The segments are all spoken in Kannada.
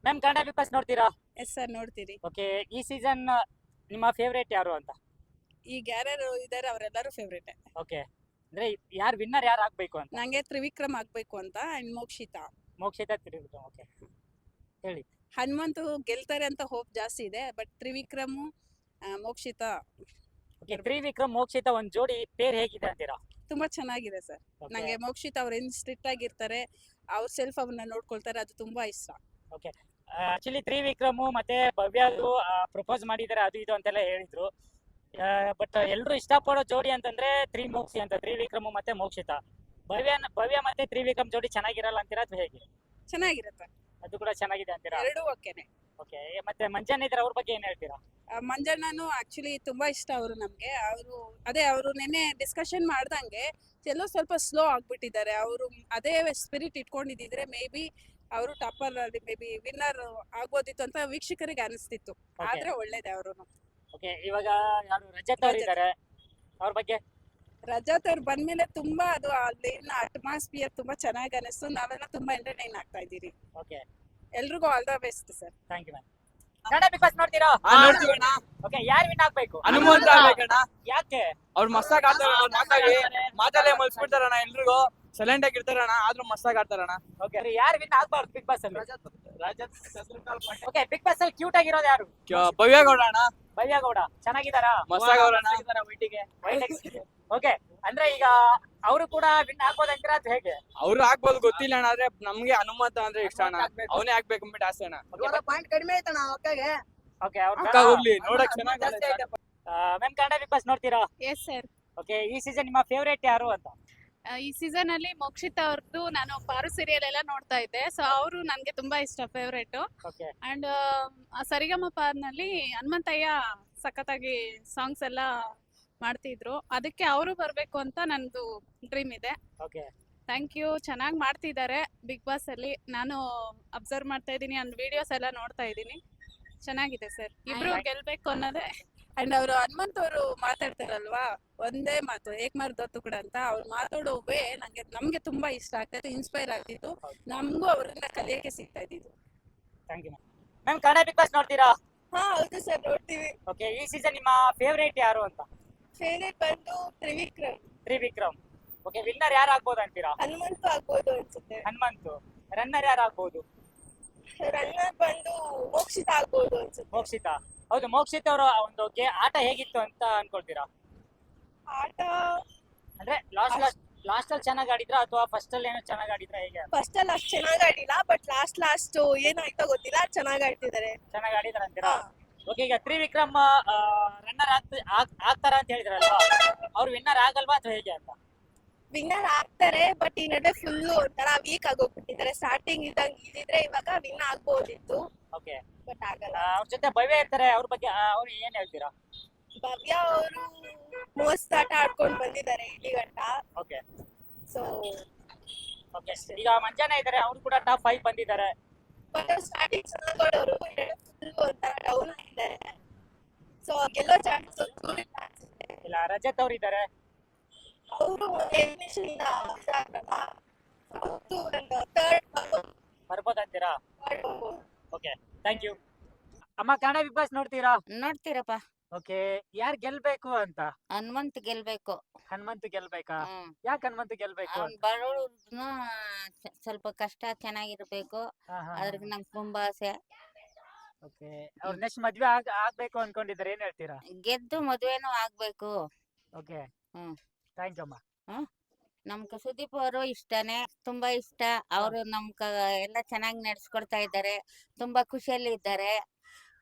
ಮ್ಯಾಮ್ ಕನ್ನಡ ಬಿಗ್ ಬಾಸ್ ನೋಡ್ತೀರಾ? ಎಸ್ ಸರ್, ನೋಡ್ತೀರಿ. ಓಕೆ, ಈ ಸೀಸನ್ ನಿಮ್ಮ ಫೇವ್ರೇಟ್ ಯಾರು ಅಂತ? ಈಗ ಯಾರ್ಯಾರು ಇದಾರೆ ಅವರೆಲ್ಲರೂ ಫೇವ್ರೇಟ್. ಓಕೆ, ಅಂದ್ರೆ ಯಾರು ವಿನ್ನರ್ ಯಾರು ಆಗ್ಬೇಕು ಅಂತ? ನಂಗೆ ತ್ರಿವಿಕ್ರಮ್ ಆಗ್ಬೇಕು ಅಂತ ಅಂಡ್ ಮೋಕ್ಷಿತಾ. ಮೋಕ್ಷಿತಾ ತ್ರಿವಿಕ್ರಮ್. ಓಕೆ, ಹೇಳಿ. ಹನುಮಂತು ಗೆಲ್ತಾರೆ ಅಂತ ಹೋಪ್ ಜಾಸ್ತಿ ಇದೆ, ಬಟ್ ತ್ರಿವಿಕ್ರಮ್ ಮೋಕ್ಷಿತಾ ಓಕೆ, ತ್ರಿವಿಕ್ರಮ್ ಮೋಕ್ಷಿತಾ ಒಂದ್ ಜೋಡಿ ಪೇರ್ ಹೇಗಿದೆ ಅಂತೀರಾ? ತುಂಬಾ ಚೆನ್ನಾಗಿದೆ ಸರ್. Okay. ನಂಗೆ ಮೋಕ್ಷಿತಾ ಅವ್ರು ಏನ್ ಸ್ಟ್ರಿಕ್ಟ್ ಆಗಿರ್ತಾರೆ, ಅವ್ರ ಸೆಲ್ಫ್ ಅವ್ರನ್ನ ನೋಡ್ಕೊಳ್ತಾರೆ, ಅದು ತುಂಬಾ ಇಷ್ಟ. ಓಕೆ, ಆಕ್ಚುಲಿ ತ್ರಿವಿಕ್ರಮ್ ಮತ್ತೆ ಭವ್ಯದು ಪ್ರಪೋಸ್ ಮಾಡಿದ್ದಾರೆ ಅದು ಇದು ಅಂತೆಲ್ಲ ಹೇಳಿದ್ರು. ಬಟ್ ಎಲ್ಲರೂ ಇಷ್ಟಪಡೋ ಜೋಡಿ ಅಂತಂದ್ರೆ ತ್ರಿಮೋಕ್ಷಿ ಅಂತ, ತ್ರಿವಿಕ್ರಮ್ ಮತ್ತೆ ಮೋಕ್ಷಿತಾ. ಭವ್ಯ ಮತ್ತೆ ತ್ರಿವಿಕ್ರಮ್ ಜೋಡಿ ಚೆನ್ನಾಗಿರಲ್ಲ ಅಂತೀರಾ ಅಥವಾ ಹೇಗೆ? ಚೆನ್ನಾಗಿರುತ್ತೆ, ಅದು ಕೂಡ ಚೆನ್ನಾಗಿದೆ ಅಂತೀರಾ? ಎರಡೂ ಓಕೆನೆ. ಓಕೆ, ಮತ್ತೆ ಮಂಜನ್ ಇದ್ರೆ ಅವ್ರ ಬಗ್ಗೆ ಏನ್ ಹೇಳ್ತೀರಾ? ಮಂಜಣ್ಣನು ಆಕ್ಚುಲಿ ತುಂಬಾ ಇಷ್ಟ ಅವರು ನಮ್ಗೆ. ಅವರು ನಿನ್ನೆ ಡಿಸ್ಕಷನ್ ಮಾಡ್ದಂಗೆ ಎಲ್ಲೋ ಸ್ವಲ್ಪ ಸ್ಲೋ ಆಗ್ಬಿಟ್ಟಿದ್ದಾರೆ. ಅವರು ಅದೇ ಸ್ಪಿರಿಟ್ ಇಟ್ಕೊಂಡಿದ್ರೆ ಮೇ ಬಿ ಅವರು ಟಾಪರ್ ಅಲ್ಲಿ ಮೇ ಬಿ ವಿನ್ನರ್ ಆಗ್ಬೋದಿತ್ತು ಅಂತ ವೀಕ್ಷಕರಿಗೆ ಅನಿಸ್ತಿತ್ತು. Okay. ಆದ್ರೆ ಒಳ್ಳೇದೇ ಅವರು. ಓಕೆ, ಇವಾಗ ಯಾರು ರಜತ್ ಅವ್ರು ಇದ್ದಾರೆ, ಅವ್ರ ಬಗ್ಗೆ? ರಜತ್ ಅವ್ರು ಬಂದ್ಮೇಲೆ ತುಂಬಾ ಅದು ಅಲ್ಲಿನ ಅಟ್ಮಾಸ್ಫಿಯರ್ ತುಂಬಾ ಚೆನ್ನಾಗಿ ಅನಿಸ್ತು. ನಾವೆಲ್ಲ ತುಂಬಾ ಎಂಟರ್ಟೈನ್ ಆಗ್ತಾ ಇದ್ದೀರಿ. ಓಕೆ, ಎಲ್ರಿಗೂ all the best sir. Thank you ma'am. Kannada Bigg Boss ನೋಡ್ತೀರಾ? ನೋಡ್ತೀವಣ್ಣ. ಓಕೆ, ಯಾರು ವಿನ್ ಆಗ್ಬೇಕು? ಹನುಮಂತ ಆಗ್ಬೇಕಣ್ಣ. ಯಾಕೆ? ಅವ್ರು ಮಸ್ತಾಗ್ ಆಡ್ತಾರ, ಮಾತಾಡೇ ಮಲ್ಸ್ಬಿಡ್ತಾರಣ್ಣ. ಎಲ್ರಿಗೂ ಸೈಲೆಂಟ್ ಆಗಿ ಇರ್ತಾರಣ್ಣ, ಆದ್ರೂ ಮಸ್ತಾಗ್ ಆಡ್ತಾರಣ್ಣ. ಓಕೆ, ಯಾರು ವಿನ್ ಆಗ್ಬಾರ್ದು ಬಿಗ್ ಬಾಸ್ ಅಲ್ಲಿ? ಓಕೆ, ಬಿಗ್ ಬಾಸ್ ಅಲ್ಲಿ ಕ್ಯೂಟ್ ಆಗಿರೋದು ಯಾರು? ಭವ್ಯಗೌಡ ಅಣ್ಣ, ಭವ್ಯಗೌಡ ಚೆನ್ನಾಗಿದಾರಾ? ಮಸ್ತಾಗ್ ಅವ್ರಣ್ಣ. ಓಕೆ, ಅಂದ್ರೆ ಈಗ ಅವರು ಕೂಡ ವಿನ್ ಆಗ್ಬೋದಂತೀರಾ ಅಥವಾ ಹೇಗೆ? ಅವ್ರು ಆಗ್ಬೋದು ಗೊತ್ತಿಲ್ಲ ಅಣ್ಣ, ಆದ್ರೆ ನಮ್ಗೆ ಹನುಮಂತ ಅಂದ್ರೆ ಇಷ್ಟ ಅಣ್ಣ. ಅವನೇ ಆಗ್ಬೇಕು ಅಂದ್ಬಿಟ್ಟು ಆಸೆ ಅಣ್ಣ. ಪಾಯಿಂಟ್ ಕಡಿಮೆ ಆಯ್ತಣ್ಣ ಅಕ್ಕಗೆ. ಓಕೆ, ಅಕ್ಕ ಹೋಗ್ಲಿ, ನೋಡಕ್ ಚೆನ್ನಾಗಿ ಮ್ಯಾಮ್ ಕನ್ನಡ ಬಿಗ್ ಬಾಸ್ ನೋಡ್ತೀರಾ? Yes sir. ಓಕೆ, ಈ ಸೀಸನ್ ನಿಮ್ಮ ಫೇವರೇಟ್ ಯಾರು ಅಂತ? ಈ ಸೀಸನ್ ಅಲ್ಲಿ ಮೋಕ್ಷಿತಾ ಅವ್ರದ್ದು ನಾನು ಪಾರು ಸೀರಿಯಲ್ ಎಲ್ಲ ನೋಡ್ತಾ ಇದ್ದೆ. ಸೊ ಅವರು ನನಗೆ ತುಂಬಾ ಇಷ್ಟ, ಫೇವ್ರೇಟ್. ಓಕೆ, ಅಂಡ್ ಸರಿಗಮಪನಲ್ಲಿ ಹನುಮಂತಯ್ಯ ಸಖತ್ತಾಗಿ ಸಾಂಗ್ಸ್ ಎಲ್ಲ ಮಾಡ್ತಿದ್ರು. ಅದಕ್ಕೆ ಅವರು ಬರ್ಬೇಕು ಅಂತ ನಂದು ಡ್ರೀಮ್ ಇದೆ. Okay, thank you. ಚೆನ್ನಾಗಿ ಮಾಡ್ತಿದ್ದಾರೆ ಬಿಗ್ ಬಾಸ್ ಅಲ್ಲಿ. ನಾನು ಅಬ್ಸರ್ವ್ ಮಾಡ್ತಾ ಇದ್ದೀನಿ, ಅಂಡ್ ವಿಡಿಯೋಸ್ ಎಲ್ಲ ನೋಡ್ತಾ ಇದ್ದೀನಿ. ಚೆನ್ನಾಗಿದೆ ಸರ್, ಇಬ್ರು ಗೆಲ್ಬೇಕು ಅನ್ನೋದೇ. ಅಂಡ್ ಅವರು ಹನುಮಂತ್ ಅವರು ಮಾತಾಡ್ತಾರಲ್ವಾ, ಒಂದೇ ಮಾತು ಏಕಮಾರ್ ದೊತ್ತು ಕೂಡ ಅಂತ. ಅವ್ರು ಮಾತಾಡೋ ವೇ ನಮ್ಗೆ ತುಂಬಾ ಇಷ್ಟ ಆಗ್ತೈತೆ, ಇನ್ಸ್ಪೈರ್ ಆಗ್ತಿತ್ತು. ನಮಗೂ ಅವರಿಂದ ಕಲಿಯಕ್ಕೆ ಸಿಗ್ತಾ ಇದ್ದಿದ್ದು. Thank you ma'am. Ma'am Kannada Bigg Boss ನೋಡ್ತೀರಾ? ಹಾ ಹೌದು ಸರ್, ನೋಡ್ತೀವಿ. ಓಕೆ, ಈ ಸೀಸನ್ ನಿಮ್ಮ ಫೇವರೇಟ್ ಯಾರು ಅಂತ? ಫೇವರೇಟ್ ಬಂದು ತ್ರಿವಿಕ್ರಮ್. ತ್ರಿವಿಕ್ರಮ್. ಓಕೆ, ವಿನ್ನರ್ ಯಾರು ಆಗ್ಬೋದು ಅಂತೀರಾ? ಹನುಮಂತು ಆಗ್ಬೋದು ಅನ್ಸುತ್ತೆ. ಹನುಮಂತು. ರನ್ನರ್ ಯಾರು ಆಗ್ಬೋದು? ರನ್ನರ್ ಬಂದು ಮೋಕ್ಷಿತ ಆಗ್ಬೋದು ಅನ್ಸುತ್ತೆ. ಮೋಕ್ಷಿತಾ. ಹೌದು, ಮೋಕ್ಷಿತ್ ಅವರ ಒಂದು ಆಟ ಹೇಗಿತ್ತು ಅಂತ ಅನ್ಕೊಳ್ತೀರಾ? ಆಟ ಅಂದ್ರೆ ಲಾಸ್ಟ್ ಅಲ್ಲಿ ಚೆನ್ನಾಗಿ ಆಡಿದ್ರ ಅಥವಾ ಫಸ್ಟ್ ಅಲ್ಲಿ ಏನೋ ಚೆನ್ನಾಗಿ ಆಡಿದ್ರ, ಹೇಗೆ? ಫಸ್ಟ್ ಅಲ್ಲಿ ಅಷ್ಟು ಚೆನ್ನಾಗಿ ಆಡಿಲ್ಲ, ಬಟ್ ಲಾಸ್ಟ್ ಏನಾಯ್ತೋ ಗೊತ್ತಿಲ್ಲ, ಚೆನ್ನಾಗಿ ಆಡ್ತಿದ್ದಾರೆ. ಚೆನ್ನಾಗಿ ಆಡಿದಾರ ಅಂತೀರಾ? ಓಕೆ, ಈಗ ತ್ರಿವಿಕ್ರಮ್ ರನ್ನರ್ ಆಗ್ತಾರ ಅಂತ ಹೇಳಿದ್ರಲ್ವಾ, ಅವ್ರು ವಿನ್ನರ್ ಆಗಲ್ವಾ ಅಥವಾ ಹೇಗೆ ಅಂತ? ವಿನ್ನರ್ ಆಗ್ತಾರೆ, ಬಟ್ ಈ ನಡುವೆ ಫುಲ್ ಒಂಥರ ವೀಕ್ ಆಗೋಗ್ಬಿಟ್ಟಿದ್ದಾರೆ. ಸ್ಟಾರ್ಟಿಂಗ್ ಇದ್ದಿದ್ರೆ ಇವಾಗ ವಿನ್ ಆಗ್ಬೋದಿತ್ತು, ಓಕೆ, ಬಟ್ ಆಗಲ್ಲ. ಅವ್ರ ಜೊತೆ ಭವ್ಯ ಇರ್ತಾರೆ, ಅವ್ರ ಬಗ್ಗೆ ಅವ್ರು ಏನ್ ಹೇಳ್ತೀರಾ? ಭವ್ಯ ಅವರು ಮೋಸ್ತಾಟ ಆಡ್ಕೊಂಡು ಬಂದಿದ್ದಾರೆ ಇಲ್ಲಿ ಗಂಟ. ಓಕೆ, ಸೊ ಓಕೆ, ಈಗ ಮಂಜಾನ ಇದಾರೆ, ಅವ್ರು ಕೂಡ ಟಾಪ್ 5 ಬಂದಿದ್ದಾರೆ. ಬಟ್ ಸ್ಟಾರ್ಟಿಂಗ್ ಚೆನ್ನಾಗೋಡವರು ಫುಲ್ ಒಂಥರ ಡೌನ್ ಆಗಿದ್ದಾರೆ. ಸೊ ಗೆಲ್ಲೋ ಚಾನ್ಸ್ ಇಲ್ಲ, ರಜತ್ ಅವ್ರು ಇದಾರೆ. ಅವರು ಎಲಿಮಿನೇಷನ್ ಇಂದ ಥರ್ಡ್ ಬರ್ಬೋದಂತೀರಾ? Okay, thank you. ಅಮ್ಮ ಕನ್ನಡ ಬಿಗ್ ಬಾಸ್ ನೋಡ್ತೀರಾ? ನೋಡ್ತೀರಪ್ಪ. ಓಕೆ, ಯಾರು ಗೆಲ್ಬೇಕು ಅಂತ? ಹನುಮಂತ್ ಗೆಲ್ಬೇಕು. ಹನುಮಂತ್ ಗೆಲ್ಬೇಕಾ? ಯಾಕೆ ಹನುಮಂತ್ ಗೆಲ್ಬೇಕು? ಅವ್ನ್ ಬಡವ್ರನ್ನ ಸ್ವಲ್ಪ ಕಷ್ಟ ಚೆನ್ನಾಗಿರ್ಬೇಕು, ಅದ್ರಿಗೆ ನಂಗೆ ತುಂಬಾ ಆಸೆ. ಓಕೆ, ಅವ್ರು ನೆಕ್ಸ್ಟ್ ಮದ್ವೆ ಆಗ್ಬೇಕು ಅನ್ಕೊಂಡಿದ್ದಾರೆ, ಏನ್ ಹೇಳ್ತೀರಾ? ಗೆದ್ದು ಮದ್ವೆನೂ ಆಗ್ಬೇಕು. Okay, hmm. ಥ್ಯಾಂಕ್ ಯು ಅಮ್ಮ. ನಮ್ಗೆ ಸುದೀಪ್ ಅವರು ಇಷ್ಟನೇ, ತುಂಬಾ ಇಷ್ಟ. ಅವರು ನಮ್ಗ ಎಲ್ಲ ಚೆನ್ನಾಗಿ ನಡೆಸ್ಕೊಡ್ತಾ ಇದ್ದಾರೆ, ತುಂಬಾ ಖುಷಿಯಲ್ಲಿ ಇದ್ದಾರೆ.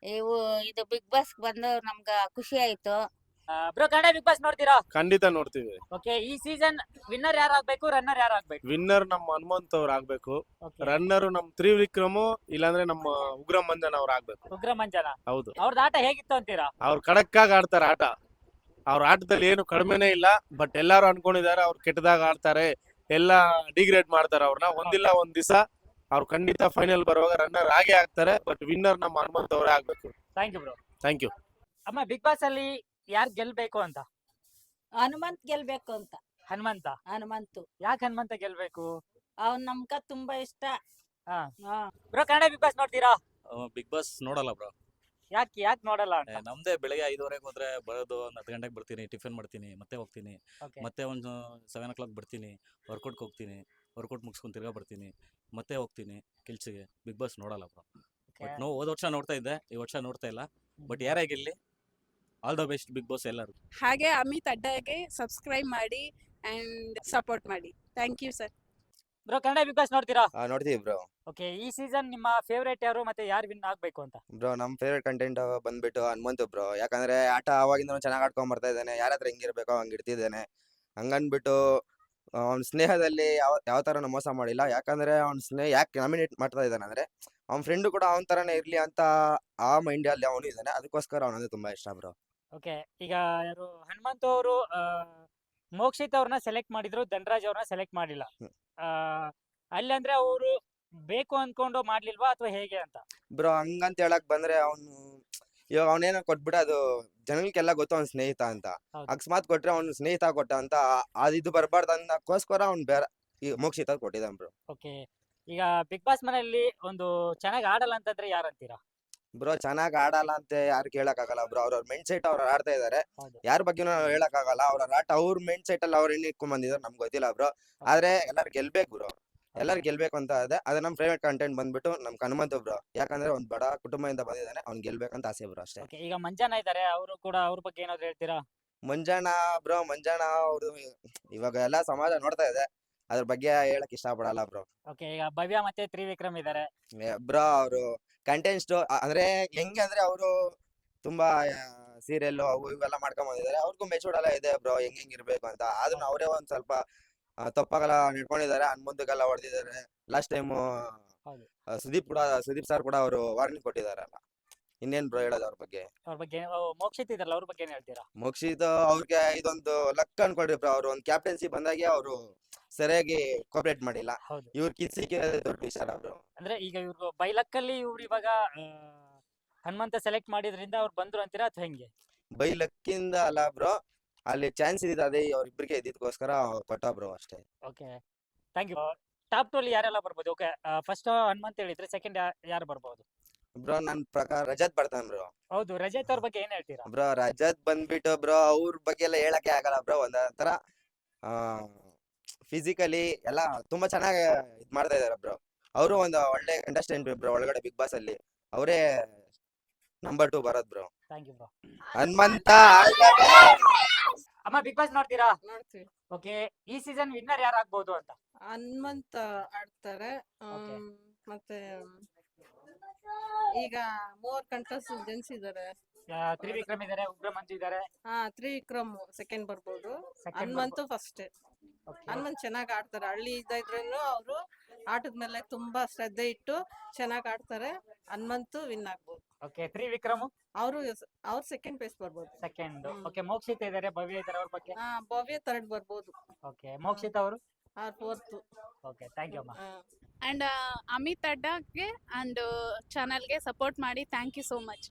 ಇದು ಬಿಗ್ ಬಾಸ್ ಬಂದು ನಮ್ಗ ಖುಷಿ ಆಯ್ತು. ಬ್ರೋ ಕನ್ನಡ ಬಿಗ್ ಬಾಸ್ ನೋಡ್ತೀರಾ? ಖಂಡಿತ ನೋಡ್ತೀವಿ. ಓಕೆ, ಈ ಸೀಸನ್ ವಿನ್ನರ್ ಯಾರು ಆಗ್ಬೇಕು, ರನ್ನರ್ ಯಾರು ಆಗ್ಬೇಕು? ವಿನ್ನರ್ ನಮ್ಮ ಹನುಮಂತ್ ಅವ್ರು ಆಗ್ಬೇಕು, ರನ್ನರ್ ನಮ್ ತ್ರಿವಿಕ್ರಮ್, ಇಲ್ಲಾಂದ್ರೆ ನಮ್ಮ ಉಗ್ರ ಮಂಜನ್ ಅವ್ರು ಆಗ್ಬೇಕು. ಉಗ್ರ ಮಂಜನ. ಹೌದು, ಅವ್ರದ್ದು ಆಟ ಹೇಗಿತ್ತು ಅಂತೀರಾ? ಅವ್ರು ಖಡಕ್ಕಾಗಿ ಆಡ್ತಾರೆ ಆಟ. ಅವ್ರ ಆಟದಲ್ಲಿ ಏನು ಕಡಿಮೆನೇ ಇಲ್ಲ, ಬಟ್ ಎಲ್ಲಾರು ಅನ್ಕೊಂಡಿದ್ದಾರೆ ಅವ್ರು ಕೆಟ್ಟದಾಗ ಆಡ್ತಾರೆ, ಎಲ್ಲ ಡಿಗ್ರೇಡ್ ಮಾಡ್ತಾರೆ ಅವ್ರನ್ನ. ಒಂದಿಲ್ಲ ಒಂದ್ ದಿವಸ ಅವ್ರು ಖಂಡಿತ ಫೈನಲ್ ಬರುವಾಗ ರನ್ನರ್ ಆಗೇ ಆಗ್ತಾರೆ, ಬಟ್ ವಿನ್ನರ್ ನಮ್ಮ ಹನುಮಂತ್ ಅವರೇ ಆಗ್ಬೇಕು. Thank you bro. Thank you ಅಮ್ಮ. ಬಿಗ್ ಬಾಸ್ ಅಲ್ಲಿ ಯಾರು ಗೆಲ್ಬೇಕು ಅಂತ? ಹನುಮಂತ್ ಗೆಲ್ಬೇಕು ಅಂತ. ಹನುಮಂತ. ಹನುಮಂತು ಯಾಕೆ ಹನುಮಂತ ಗೆಲ್ಬೇಕು? ಅವ್ನ್ ನಮ್ಗ ತುಂಬಾ ಇಷ್ಟ. ಹಾ ಹಾ ಬ್ರೋ ಕನ್ನಡ ಬಿಗ್ ಬಾಸ್ ನೋಡ್ತೀರಾ? ಬಿಗ್ ಬಾಸ್ ನೋಡಲ್ಲ ಬ್ರೋ. ಯಾಕೆ ನೋಡಲ್ಲ ಅಂತ? ನಮ್ದೇ ಬೆಳಿಗ್ಗೆ 5:30 ಹೋದ್ರೆ ಬರೋದು, ಒಂದು 10 ಗಂಟೆಗೆ ಬರ್ತೀನಿ, ಟಿಫಿನ್ ಮಾಡ್ತೀನಿ, ಮತ್ತೆ ಹೋಗ್ತೀನಿ, Okay. ಮತ್ತೆ ಒಂದು 7 o'clock ಬರ್ತೀನಿ, ವರ್ಕೌಟ್ಗೆ ಹೋಗ್ತೀನಿ, ವರ್ಕೌಟ್ ಮುಗಿಸ್ಕೊಂಡು ತಿರ್ಗಾ ಬರ್ತೀನಿ, ಮತ್ತೆ ಹೋಗ್ತೀನಿ ಕೆಲ್ಸಕ್ಕೆ. ಬಿಗ್ ಬಾಸ್ ನೋಡಲ್ಲ ಬ್ರೋ. ಬಟ್ ಹೋದ ವರ್ಷ ನೋಡ್ತಾ ಇದ್ದೆ, ಈ ವರ್ಷ ನೋಡ್ತಾ ಇಲ್ಲ. ಬಟ್ ಯಾರೇ ಗೆಲ್ಲಿ, all the best Bigg Boss ಎಲ್ಲರೂ. ಹಾಗೆ ಅಮಿತ್ ಅಡ್ಡಗೆ ಸಬ್ಸ್ಕ್ರೈಬ್ ಮಾಡಿ ಅಂಡ್ ಸಪೋರ್ಟ್ ಮಾಡಿ. Thank you sir. Bro Kannada Bigg Boss ನೋಡ್ತೀರಾ? ನೋಡ್ತೀವಿ ಬ್ರೋ. ಓಕೆ, ಈ ಸೀಸನ್ ನಿಮ್ಮ ಫೇವರೇಟ್ ಯಾರು ಮತ್ತೆ ಯಾರು ವಿನ್ ಆಗ್ಬೇಕು ಅಂತ? ಬ್ರೋ ನಮ್ ಫೇವ್ರೆಟ್ ಕಂಟೆಂಟ್ ಬಂದ್ಬಿಟ್ಟು ಹನುಮಂತು ಬ್ರೋ. ಯಾಕಂದ್ರೆ ಆಟ ಅವಾಗಿಂದ ಚೆನ್ನಾಗಿ ಆಡ್ಕೊಂಡ್ ಬರ್ತಾ ಇದ್ದಾನೆ, ಯಾರ ಹತ್ರ ಹೆಂಗಿರ್ಬೇಕೋ ಹಂಗ್ ಇಡ್ತಿದ್ದಾನೆ. ಹಂಗನ್ಬಿಟ್ಟು ಅವ್ನ ಸ್ನೇಹದಲ್ಲಿ ಯಾವ ತರನು ಮೋಸ ಮಾಡಿಲ್ಲ. ಯಾಕಂದ್ರೆ ಅವ್ನ ಸ್ನೇಹ ಯಾಕೆ ನಾಮಿನೇಟ್ ಮಾಡ್ತಾ ಇದ್ದಾನೆ ಅಂದ್ರೆ ಅವ್ನ ಫ್ರೆಂಡ್ ಕೂಡ ಅವನ ತರನೇ ಇರ್ಲಿ ಅಂತ ಆ ಮೈಂಡ್ ಅಲ್ಲಿ ಅವನು ಇದ್ದಾನೆ. ಅದಕ್ಕೋಸ್ಕರ ಅವನಂದ್ರೆ ತುಂಬಾ ಇಷ್ಟ ಬ್ರೋ. ಓಕೆ, ಈಗ ಯಾರು ಹನುಮಂತ್ ಅವರು ಮೋಕ್ಷಿತ್ ಅವ್ರನ್ನ ಸೆಲೆಕ್ಟ್ ಮಾಡಿದ್ರು, ಧನರಾಜ್ ಅವ್ರನ್ನ ಸೆಲೆಕ್ಟ್ ಮಾಡಿಲ್ಲ. ಹ್ಮ್. ಆ, ಅಲ್ಲಿ ಅಂದ್ರೆ ಅವರು ಬೇಕು ಅನ್ಕೊಂಡು ಮಾಡ್ಲಿಲ್ವಾ ಅಥವಾ ಹೇಗೆ ಅಂತ? ಬ್ರೋ ಹಂಗಂತ ಹೇಳಕ್ ಬಂದ್ರೆ ಅವನು ಇವಾಗ ಅವನೇನೋ ಕೊಟ್ಬಿಟ್ಟು ಅದು ಜನಗಳಿಗೆಲ್ಲ ಗೊತ್ತು ಅವ್ನ ಸ್ನೇಹಿತ ಅಂತ. ಹೌದು. ಅಕಸ್ಮಾತ್ ಕೊಟ್ರೆ ಅವ್ನು ಸ್ನೇಹಿತ ಕೊಟ್ಟ ಅಂತ ಇದು ಬರಬಾರ್ದು ಅನ್ನಕ್ಕೋಸ್ಕರ ಅವ್ನು ಬೇರೆ ಈ ಮೋಕ್ಷಿತ ಕೊಟ್ಟಿದ್ದಾನೆ ಬ್ರೋ. ಓಕೆ, ಈಗ ಬಿಗ್ ಬಾಸ್ ಮನೆಯಲ್ಲಿ ಒಂದು ಚೆನ್ನಾಗಿ ಆಡಲ್ಲ ಅಂತಂದ್ರೆ ಯಾರಂತೀರಾ? ಬ್ರೋ ಚೆನ್ನಾಗ್ ಆಡಲ್ಲ ಅಂತ ಯಾರು ಕೇಳಕ್ ಆಗಲ್ಲ ಬ್ರೋ. ಅವ್ರವ್ರ ಮೈಂಡ್ ಸೆಟ್ ಅವ್ರು ಆಡ್ತಾ ಇದಾರೆ. ಹೌದು. ಯಾರ ಬಗ್ಗೆನೂ ಹೇಳಕ್ ಆಗಲ್ಲ. ಅವ್ರ ಆಟ ಅವ್ರ ಮೈಂಡ್ ಸೆಟ್ ಅಲ್ಲಿ ಅವ್ರು ಏನ್ ಇಟ್ಕೊಂಡ್ ಬಂದಿದಾರೆ ನಮ್ಗೆ ಗೊತ್ತಿಲ್ಲ ಬ್ರೋ. ಆದ್ರೆ ಎಲ್ಲಾರು ಗೆಲ್ಬೇಕು ಬ್ರೋ. ಎಲ್ಲಾರು ಗೆಲ್ಬೇಕು ಅಂತ ಇದೆ. ಅದೇ ನಮ್ ಫೇವ್ರೆಟ್ ಕಂಟೆಂಟ್ ಬಂದ್ಬಿಟ್ಟು ನಮ್ ಹನುಮಂತು ಬ್ರೋ. ಯಾಕಂದ್ರೆ ಒಂದ್ ಬಡ ಕುಟುಂಬದಿಂದ ಬಂದಿದ್ದಾನೆ, ಅವ್ನ್ ಗೆಲ್ಬೇಕಂತ ಆಸೆ ಬ್ರೋ ಅಷ್ಟೇ. ಓಕೆ, ಈಗ ಮಂಜಾನ ಇದ್ದಾರೆ, ಅವರು ಕೂಡ ಅವ್ರ ಬಗ್ಗೆ ಏನಾದ್ರು ಹೇಳ್ತೀರಾ? ಮಂಜಾನ ಬ್ರೋ, ಮಂಜಾನ ಅವ್ರು ಇವಾಗ ಎಲ್ಲಾ ಸಮಾಜ ನೋಡ್ತಾ ಇದೆ, ಅದ್ರ ಬಗ್ಗೆ ಹೇಳಕ್ ಇಷ್ಟ ಪಡಲ್ಲ ಬ್ರೋ. ಓಕೆ, ಈಗ ಭವ್ಯ ಮತ್ತೆ ತ್ರಿವಿಕ್ರಮ್ ಇದ್ದಾರೆ. ಬ್ರೋ ಅವರು ಕಂಟೆಂಟ್ಸ್ ಅಂದ್ರೆ ಹೆಂಗೆ ಅಂದ್ರೆ ಅವರು ತುಂಬಾ ಸೀರಿಯಲ್ ಅವು ಇವೆಲ್ಲ ಮಾಡ್ಕೊಂಡ್ ಬಂದಿದ್ದಾರೆ. ಅವ್ರಿಗೂ ಮೆಚೂರ್ಡ್ ಎಲ್ಲ ಇದೆ ಬ್ರೋ, ಹೆಂಗ್ ಇರ್ಬೇಕು ಅಂತ. ಆದ್ರೂ ಅವರೇ ಒಂದ್ ಸ್ವಲ್ಪ ತಪ್ಪಾಗೆಲ್ಲ ನಡ್ಕೊಂಡಿದ್ದಾರೆ. ಹನುಮಂತಗೆಲ್ಲ ಹೊಡೆದಿದ್ದಾರೆ. ಲಾಸ್ಟ್ ಟೈಮ್ ಹೌದು. ಸುದೀಪ್ ಸರ್ ಕೂಡ ಅವರು ವಾರ್ನಿಂಗ್ ಕೊಟ್ಟಿದಾರಲ್ಲ. ಇನ್ನೇನ್ ಬ್ರೋ ಹೇಳೋದು ಅವ್ರ ಬಗ್ಗೆ. ಅವ್ರ ಬಗ್ಗೆ ಮೋಕ್ಷಿತ್ ಇದಾರಲ್ಲ, ಅವ್ರ ಬಗ್ಗೆ ಏನ್ ಹೇಳ್ತೀರಾ? ಮೋಕ್ಷಿತ್ ಅವ್ರಿಗೆ ಇದೊಂದು ಲಕ್ ಅನ್ಕೊಳ್ರಿ ಬ್ರೋ. ಅವ್ರು ಒಂದ್ ಕ್ಯಾಪ್ಟನ್ಸಿ ಬಂದಾಗೆ ಅವರು ಸರಿಯಾಗಿ ಕೋಪರೇಟ್ ಮಾಡಿಲ್ಲ. ಹೌದು. ಇವ್ರ ಸಿಕ್ಕಿರೋದೇ ದೊಡ್ಡ ವಿಚಾರ ಬ್ರೋ. ಅಂದ್ರೆ ಈಗ ಇವ್ರು ಬೈಲಕ್ಕಲ್ಲಿ ಇವ್ರು ಇವಾಗ ಹನುಮಂತ ಸೆಲೆಕ್ಟ್ ಮಾಡಿದ್ರಿಂದ ಅವ್ರು ಬಂದ್ರು ಅಂತೀರಾ ಅಥವಾ ಹೆಂಗೆ? ಬೈ ಲಕ್ಕಿಂದ ಅಲ್ಲ ಬ್ರೋ, ಅಲ್ಲಿ ಚಾನ್ಸ್ ಇದ್ದಿದ್ದು ಅದೇ ಅವ್ರಿಬ್ರಿಗೆ ಇದ್ದಿದ್ಕೋಸ್ಕರ ಕೊಟ್ಟ ಬ್ರೋ ಅಷ್ಟೇ. Okay, thank you. ಟಾಪ್ 2 ಅಲ್ಲಿ ಯಾರೆಲ್ಲ ಬರ್ಬೋದು? ಓಕೆ, ಫಸ್ಟ್ ಹನುಮಂತ್ ಹೇಳಿದ್ರೆ, ಸೆಕೆಂಡ್ ಯಾರು ಬರ್ಬೋದು? ಬ್ರೋ ನನ್ ಪ್ರಕಾರ ರಜತ್ ಬರ್ತಾನೆ ಬ್ರೋ. ಹೌದು, ರಜತ್ ಅವ್ರ ಬಗ್ಗೆ ಏನ್ ಹೇಳ್ತೀರಾ? ಬ್ರೋ ರಜತ್ ಬಂದ್ಬಿಟ್ಟು ಬ್ರೋ ಅವ್ರ ಬಗ್ಗೆ ಎಲ್ಲ ಹೇಳಕ್ಕೆ ಆಗಲ್ಲ ಬ್ರೋ. ಒಂದೊಂಥರ ಫಿಸಿಕಲಿ ಎಲ್ಲ ತುಂಬಾ ಚೆನ್ನಾಗಿ ಇದ್ ಮಾಡ್ತಾ ಇದಾರೆ ಬ್ರೋ. ಅವರು ಒಂದು ಒಳ್ಳೆ ಕಂಟೆಸ್ಟೆಂಟ್ ಬ್ರೋ ಒಳಗಡೆ ಬಿಗ್ ಬಾಸ್ ಅಲ್ಲಿ. ಅವರೇ ನಂಬರ್ 2 ಬರೋದ್ bro. Thank you bro. Hanumantha ಅಮ್ಮ, ಬಿಗ್ ಬಾಸ್ ನೋಡ್ತೀರಾ? ನೋಡ್ತೀವಿ. ಓಕೆ, ಈ ಸೀಸನ್ ವಿನ್ನರ್ ಯಾರು ಆಗ್ಬೋದು ಅಂತ? ಹನುಮಂತ ಆಡ್ತಾರೆ. Okay. ಮತ್ತೆ ಈಗ 3 ಕಂಟೆಸ್ಟೆಂಟ್ಸ್ ಇದಾರೆ. ತ್ರಿವಿಕ್ರಮ್ ಇದಾರೆ, ಉಗ್ರ ಮಂಜು ಇದಾರೆ. ತ್ರಿವಿಕ್ರಮ್ ಸೆಕೆಂಡ್ ಬರ್ಬೋದು. Second Hanumanthu first. Okay. Hanumanth ಚೆನ್ನಾಗಿ ಆಡ್ತಾರೆ. ಹಳ್ಳಿ ಇದ್ರೂ ಅವರು ಆಟದ ಮೇಲೆ ತುಂಬಾ ಶ್ರದ್ಧೆ ಇಟ್ಟು ಚೆನ್ನಾಗಿ ಆಡ್ತಾರೆ. ಹನುಮಂತು ವಿನ್ ಆಗ್ಬೋದು. ಓಕೆ, ತ್ರಿವಿಕ್ರಮ್ ಅವ್ರು ಸೆಕೆಂಡ್ ಪ್ಲೇಸ್ ಬರ್ಬೋದು. ಸೆಕೆಂಡ್. ಹ್ಮ್. ಓಕೆ, ಮೋಕ್ಷಿತ್ ಇದಾರೆ, ಭವ್ಯ ಇದಾರೆ, ಅವ್ರ ಬಗ್ಗೆ? ಭವ್ಯ ಥರ್ಡ್ ಬರ್ಬೋದು. ಓಕೆ, ಮೋಕ್ಷಿತ್ ಅವರು? ಫೋರ್ತ್. ಓಕೆ, ಥ್ಯಾಂಕ್ ಯು ಅಮ್ಮ. ಅಂಡ್ ಅಮಿತ್ ಅಡ್ಡಗೆ ಅಂಡ್ ಚಾನಲ್ಗೆ ಸಪೋರ್ಟ್ ಮಾಡಿ. Thank you so much.